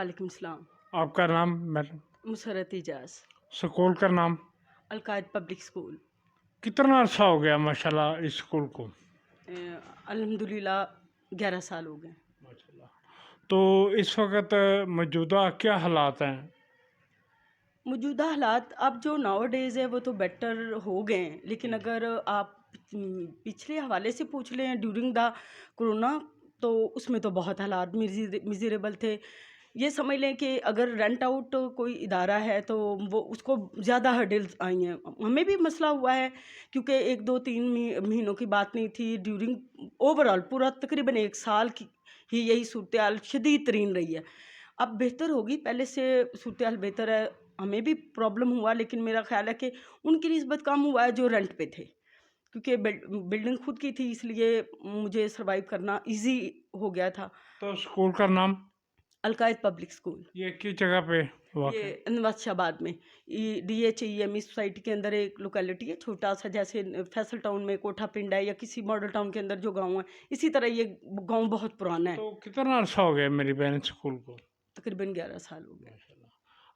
वालेकुम सलाम। आपका नाम मैडम? मुसरत इजाज़, स्कूल का नाम? अलकायद पब्लिक स्कूल। कितना अर्सा हो गया माशाल्लाह इस स्कूल को? अल्हम्दुलिल्लाह 11 साल हो गए। माशाल्लाह। तो इस वक्त मौजूदा क्या हालात हैं? मौजूदा हालात अब जो नाउ डेज़ है वो तो बेटर हो गए हैं, लेकिन अगर आप पिछले हवाले से पूछ लें ड्यूरिंग द कोरोना, तो उसमें तो बहुत हालात मिज़रेबल थे। ये समझ लें कि अगर रेंट आउट कोई इदारा है तो वो उसको ज़्यादा हर्डल्स आई हैं। हमें भी मसला हुआ है, क्योंकि 1 2 3 महीनों की बात नहीं थी। ड्यूरिंग ओवरऑल पूरा तकरीबन 1 साल की ही यही सूरत-ए-हाल शदीद तरीन रही है। अब बेहतर होगी, पहले से सूरत-ए-हाल बेहतर है। हमें भी प्रॉब्लम हुआ, लेकिन मेरा ख़्याल है कि उनकी निस्बत कम हुआ है जो रेंट पे थे, क्योंकि बिल्डिंग खुद की थी, इसलिए मुझे सर्वाइव करना ईज़ी हो गया था। तो स्कूल का नाम? अलकायद पब्लिक स्कूल, ये किस जगह पे ये वाक़ है? नवाज़शाबाद में DHEME सोसाइटी के अंदर एक लोकेलिटी है, छोटा सा, जैसे फैसल टाउन में कोठा पिंड है या किसी मॉडल टाउन के अंदर जो गांव है, इसी तरह ये गांव बहुत पुराना है। तो कितना अर्सा हो गया मेरी बहन स्कूल को? तकरीबन 11 साल हो गए। माशाल्लाह।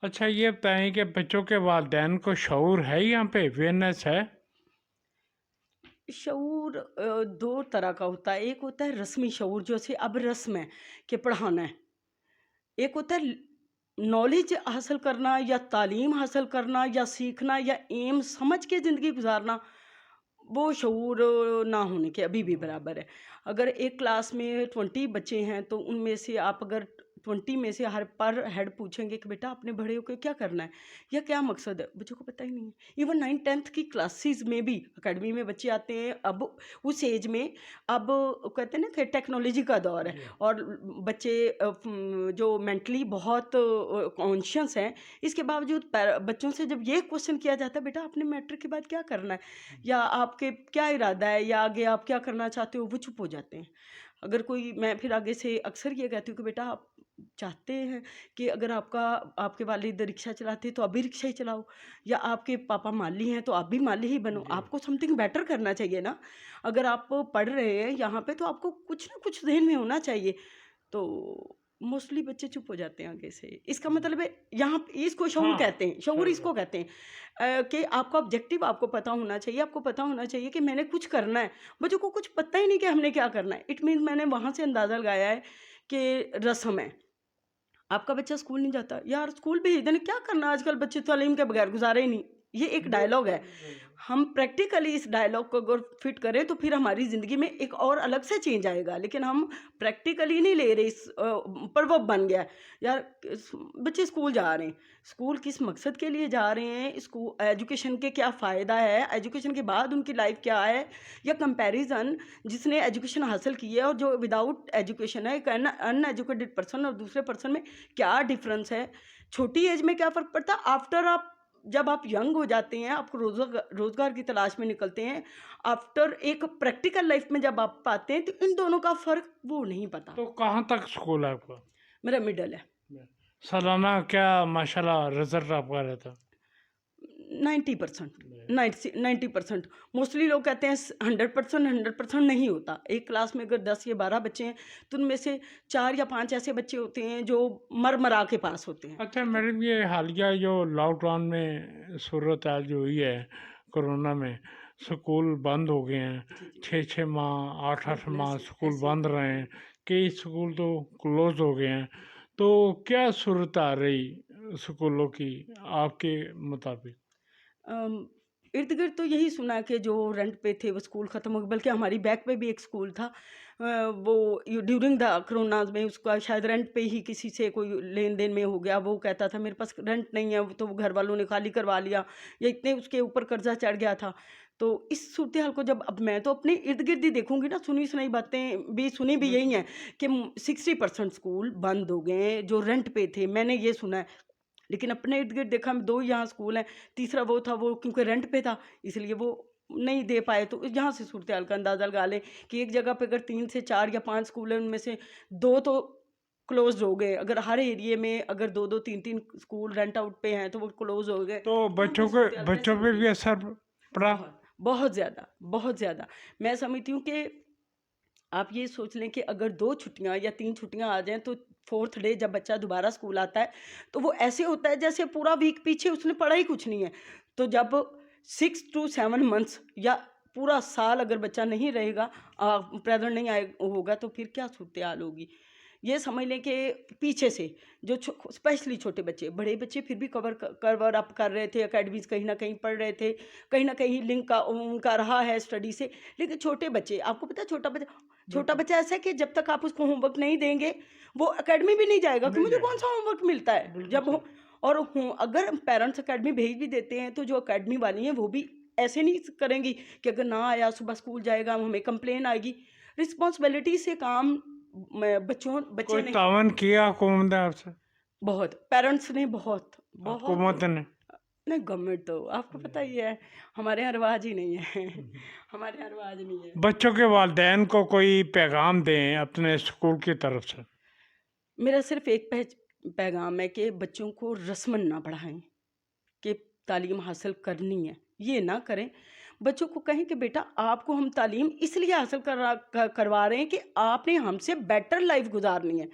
अच्छा, ये बताएं कि बच्चों के वालिदैन को शऊर है, यहाँ पे अवेयरनेस है? शऊर दो तरह का होता है। एक होता है रस्मी शऊर, जो से अब रस्म है कि पढ़ाना है। एक होता है नॉलेज हासिल करना या तालीम हासिल करना या सीखना या एम समझ के ज़िंदगी गुजारना। वो शऊर ना होने के अभी भी बराबर है। अगर एक क्लास में 20 बच्चे हैं, तो उनमें से आप अगर 20 में से हर पर हेड पूछेंगे कि बेटा आपने बड़े होकर क्या करना है या क्या मकसद है, बच्चों को पता ही नहीं है। इवन 9th-10th की क्लासेस में भी अकेडमी में बच्चे आते हैं अब उस एज में। अब कहते हैं ना कि टेक्नोलॉजी का दौर है, और बच्चे जो मेंटली बहुत कॉन्शियस हैं, इसके बावजूद बच्चों से जब ये क्वेश्चन किया जाता है, बेटा आपने मैट्रिक के बाद क्या करना है या आपके क्या इरादा है या आगे आप क्या करना चाहते हो, वो चुप हो जाते हैं। अगर कोई, मैं फिर आगे से अक्सर ये कहती हूँ कि बेटा आप चाहते हैं कि अगर आपके वालिद रिक्शा चलाते हैं तो आप भी रिक्शा ही चलाओ, या आपके पापा माली हैं तो आप भी माली ही बनो। आपको समथिंग बेटर करना चाहिए ना। अगर आप पढ़ रहे हैं यहाँ पे, तो आपको कुछ ना कुछ ज़हन में होना चाहिए। तो मोस्टली बच्चे चुप हो जाते हैं आगे से। इसका मतलब है यहाँ पे इसको शऊर हाँ, कहते हैं, शऊर सही इसको बात। कहते हैं कि आपका ऑब्जेक्टिव आपको पता होना चाहिए। आपको पता होना चाहिए कि मैंने कुछ करना है। बच्चों को कुछ पता ही नहीं कि हमने क्या करना है। इट मीन्स मैंने वहाँ से अंदाज़ा लगाया है कि रस्म है। आपका बच्चा स्कूल नहीं जाता, यार स्कूल भेज देना, क्या करना, आजकल बच्चे तालीम के बगैर गुजारे ही नहीं। ये एक डायलॉग है। हम प्रैक्टिकली इस डायलॉग को अगर फिट करें तो फिर हमारी ज़िंदगी में एक और अलग से चेंज आएगा, लेकिन हम प्रैक्टिकली नहीं ले रहे। प्रवर्ब बन गया है। यार बच्चे स्कूल जा रहे हैं, स्कूल किस मकसद के लिए जा रहे हैं, स्कूल एजुकेशन के क्या फ़ायदा है, एजुकेशन के बाद उनकी लाइफ क्या है, या कंपैरिजन जिसने एजुकेशन हासिल की है और जो विदाउट एजुकेशन है, एक अनएजुकेटेड पर्सन और दूसरे पर्सन में क्या डिफरेंस है। छोटी एज में क्या फ़र्क पड़ता है, आफ्टर आप जब आप यंग हो जाते हैं, आप रोज़गार की तलाश में निकलते हैं, आफ्टर एक प्रैक्टिकल लाइफ में जब आप पाते हैं, तो इन दोनों का फ़र्क वो नहीं पता। तो कहाँ तक स्कूल है आपका? मेरा मिडल है। सालाना क्या माशाल्लाह रिजल्ट आपका रहता? 90%, 90%। मोस्टली लोग कहते हैं 100%, 100% नहीं होता। एक क्लास में अगर 10 या 12 बच्चे हैं, तो उनमें से 4 या 5 ऐसे बच्चे होते हैं जो मर-मरा के पास होते हैं, अच्छा ठीक है? मैडम, ये हालिया जो लॉकडाउन में सूरत हाल जो हुई है कोरोना में, स्कूल बंद हो गए हैं। जी, जी। 6 6 माह 8 8 बिल्कुल माह ऐसे स्कूल ऐसे ही। बंद रहे हैं। कई स्कूल तो क्लोज हो गए हैं। तो क्या सूरत आ रही स्कूलों की आपके मुताबिक? इर्द गिर्द तो यही सुना कि जो रेंट पे थे वो स्कूल ख़त्म हो गए, बल्कि हमारी बैक पे भी एक स्कूल था। वो ड्यूरिंग द कोरोना में उसका शायद रेंट पे ही किसी से कोई लेन देन में हो गया। वो कहता था मेरे पास रेंट नहीं है, वो तो घर वालों ने खाली करवा लिया, या इतने उसके ऊपर कर्जा चढ़ गया था। तो इस सूरत हाल को जब अब मैं तो अपने इर्द गिर्द ही देखूंगी ना, सुनी सुनाई बातें भी सुनी भी यही हैं कि 60% स्कूल बंद हो गए हैं जो रेंट पे थे, मैंने ये सुना है। लेकिन अपने इर्द-गिर्द देखा, 2 ही यहाँ स्कूल हैं, तीसरा वो था, वो क्योंकि रेंट पे था, इसलिए वो नहीं दे पाए। तो यहाँ से सूरत-हाल का अंदाज़ा लगा लें कि एक जगह पे अगर 3 से 4 या 5 स्कूल हैं, उनमें से 2 तो क्लोज़ हो गए। अगर हर एरिये में अगर 2-2 3-3 स्कूल रेंट आउट पे हैं, तो वो क्लोज़ हो गए। तो तो यहाँ पे सूरत-हाल कैसे बच्चों पे होगी? भी असर पड़ा? बहुत, बहुत ज़्यादा, बहुत ज़्यादा। मैं समझती हूँ कि आप ये सोच लें कि अगर 2 छुट्टियाँ या 3 छुट्टियाँ आ जाएँ तो 4th डे जब बच्चा दोबारा स्कूल आता है, तो वो ऐसे होता है जैसे पूरा वीक पीछे उसने पढ़ा ही कुछ नहीं है। तो जब 6 टू 7 मंथ्स या पूरा साल अगर बच्चा नहीं रहेगा, प्रेज़ेंट नहीं आए होगा, तो फिर क्या सूरत-ए-हाल होगी। ये समझ लें कि पीछे से जो स्पेशली छोटे बच्चे, बड़े बच्चे फिर भी कवर अप कर रहे थे, एकेडमीज़ कहीं न कहीं पढ़ रहे थे, कहीं न कहीं लिंक का उनका रहा है स्टडी से। लेकिन छोटे बच्चे, आपको पता है छोटा बच्चा ऐसा है कि जब तक आप उसको होमवर्क नहीं देंगे, वो एकेडमी भी नहीं जाएगा कि नहीं मुझे जाएगा। कौन-सा होमवर्क मिलता है। बिल्कुल जब सही। हो और हो अगर पेरेंट्स एकेडमी भेज भी देते हैं, तो जो एकेडमी वाली हैं, वो भी ऐसे नहीं करेंगी कि अगर ना आया, सुबह स्कूल जाएगा, हमें कंप्लेन आएगी। रिस्पॉन्सिबिलिटी से काम बच्चे कोई नहीं। तावन किया हुकूमत ने आपसे? बहुत, पेरेंट्स ने बहुत, बहुत। हुकूमत ने? नहीं, गवर्नमेंट तो आपको पता ही है, हमारे यहाँ रिवाज ही नहीं है। हमारे यहाँ रिवाज नहीं है। बच्चों के वालिदैन को कोई पैगाम दें अपने स्कूल की तरफ से? मेरा सिर्फ एक पैगाम है कि बच्चों को रस्मन ना पढ़ाएं कि तालीम हासिल करनी है, ये ना करें। बच्चों को कहें कि बेटा आपको हम तालीम इसलिए हासिल करवा रहे हैं कि आपने हमसे बेटर लाइफ गुजारनी है।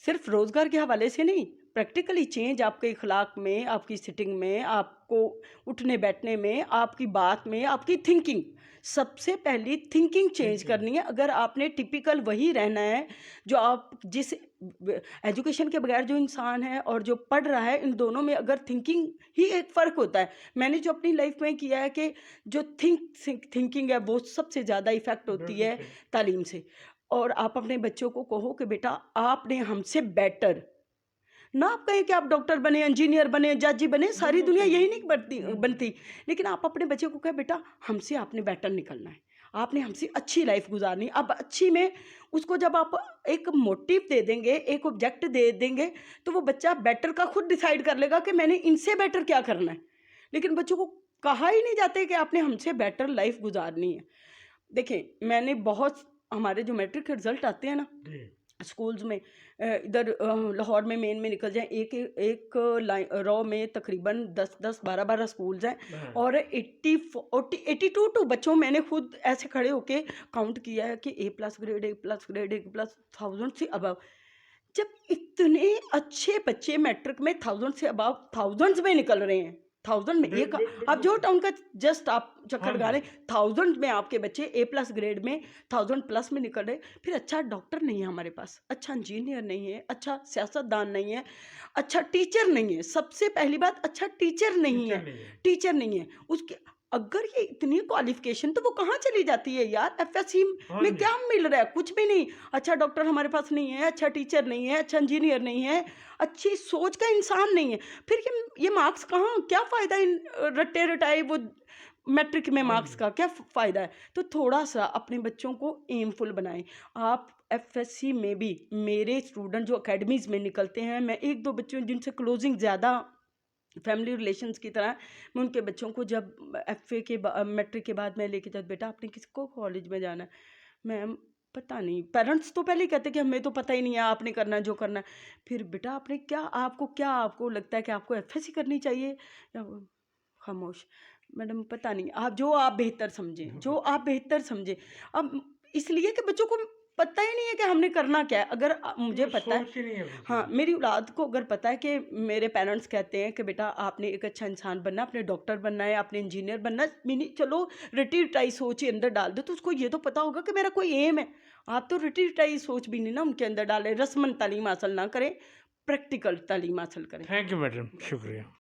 सिर्फ रोज़गार के हवाले से नहीं, प्रैक्टिकली चेंज आपके इखलाक में, आपकी सिटिंग में, आपको उठने बैठने में, आपकी बात में, आपकी थिंकिंग, सबसे पहली थिंकिंग चेंज करनी है। अगर आपने टिपिकल वही रहना है जो आप जिस एजुकेशन के बगैर जो इंसान है और जो पढ़ रहा है, इन दोनों में अगर थिंकिंग ही एक फ़र्क होता है। मैंने जो अपनी लाइफ में किया है कि जो थिंकिंग है वो सबसे ज़्यादा इफ़ेक्ट होती है तालीम से। और आप अपने बच्चों को कहो कि बेटा आपने हमसे बेटर, ना आप कहें कि आप डॉक्टर बने, इंजीनियर बने, जज बने, सारी दुनिया यही नहीं बनती। लेकिन आप अपने बच्चे को कहें बेटा हमसे आपने बेटर निकलना है, आपने हमसे अच्छी लाइफ गुजारनी। अब अच्छी में उसको जब आप एक मोटिव दे देंगे, एक ऑब्जेक्ट दे देंगे, तो वो बच्चा बेटर का खुद डिसाइड कर लेगा कि मैंने इनसे बेटर क्या करना है। लेकिन बच्चों को कहा ही नहीं जाते कि आपने हमसे बेटर लाइफ गुजारनी है। देखिए, मैंने बहुत, हमारे जो मैट्रिक के रिजल्ट आते हैं ना स्कूल्स में, इधर लाहौर में मेन में निकल जाए, एक लाइन रॉ में तकरीबन 10 12 स्कूल्स हैं और 82 टू बच्चों, मैंने खुद ऐसे खड़े होके काउंट किया है कि A+ ग्रेड, A+ 1000 से अबव। जब इतने अच्छे बच्चे मैट्रिक में 1000 से अबव, थाउजेंड्स में निकल रहे हैं, 1000 में एक, आप जो टाउन का जस्ट आप चक्कर लगा रहे, 1000 में आपके बच्चे A+ ग्रेड में 1000+ में निकल रहे। फिर अच्छा डॉक्टर नहीं है हमारे पास, अच्छा इंजीनियर नहीं है, अच्छा सियासतदान नहीं है, अच्छा टीचर नहीं है। सबसे पहली बात, अच्छा टीचर नहीं है। उसके अगर ये इतनी क्वालिफिकेशन, तो वो कहाँ चली जाती है यार। FSC में क्या मिल रहा है? कुछ भी नहीं। अच्छा डॉक्टर हमारे पास नहीं है, अच्छा टीचर नहीं है, अच्छा इंजीनियर नहीं है, अच्छी सोच का इंसान नहीं है। फिर ये मार्क्स कहाँ, क्या फ़ायदा इन रट्टे रटाए वो मैट्रिक में मार्क्स का क्या फ़ायदा है। तो थोड़ा सा अपने बच्चों को एमफुल बनाएं। आप FSC में भी, मेरे स्टूडेंट जो अकेडमीज़ में निकलते हैं, मैं 1-2 बच्चों जिनसे क्लोजिंग ज़्यादा फैमिली रिलेशंस की तरह, मैं उनके बच्चों को जब मैट्रिक के बाद मैं लेके जाती, बेटा आपने किसको कॉलेज में जाना है? मैम पता नहीं। पेरेंट्स तो पहले ही कहते कि हमें तो पता ही नहीं है, आपने करना है जो करना है। फिर बेटा आपने आपको लगता है कि आपको FSC करनी चाहिए या खामोश, मैडम पता नहीं, आप बेहतर समझें। अब इसलिए कि बच्चों को पता ही नहीं है कि हमने करना क्या है। अगर मुझे पता है, हाँ, मेरी औलाद को अगर पता है कि मेरे पेरेंट्स कहते हैं कि बेटा आपने एक अच्छा इंसान बनना, आपने डॉक्टर बनना है, आपने इंजीनियर बनना है, मिनी चलो रटी रटाई सोच ही अंदर डाल दो, तो उसको ये तो पता होगा कि मेरा कोई एम है। आप तो रटी रटाई सोच भी नहीं ना उनके अंदर डालें, रस्मन तालीम हासिल ना करें, प्रैक्टिकल तालीम हासिल करें। थैंक यू मैडम, शुक्रिया।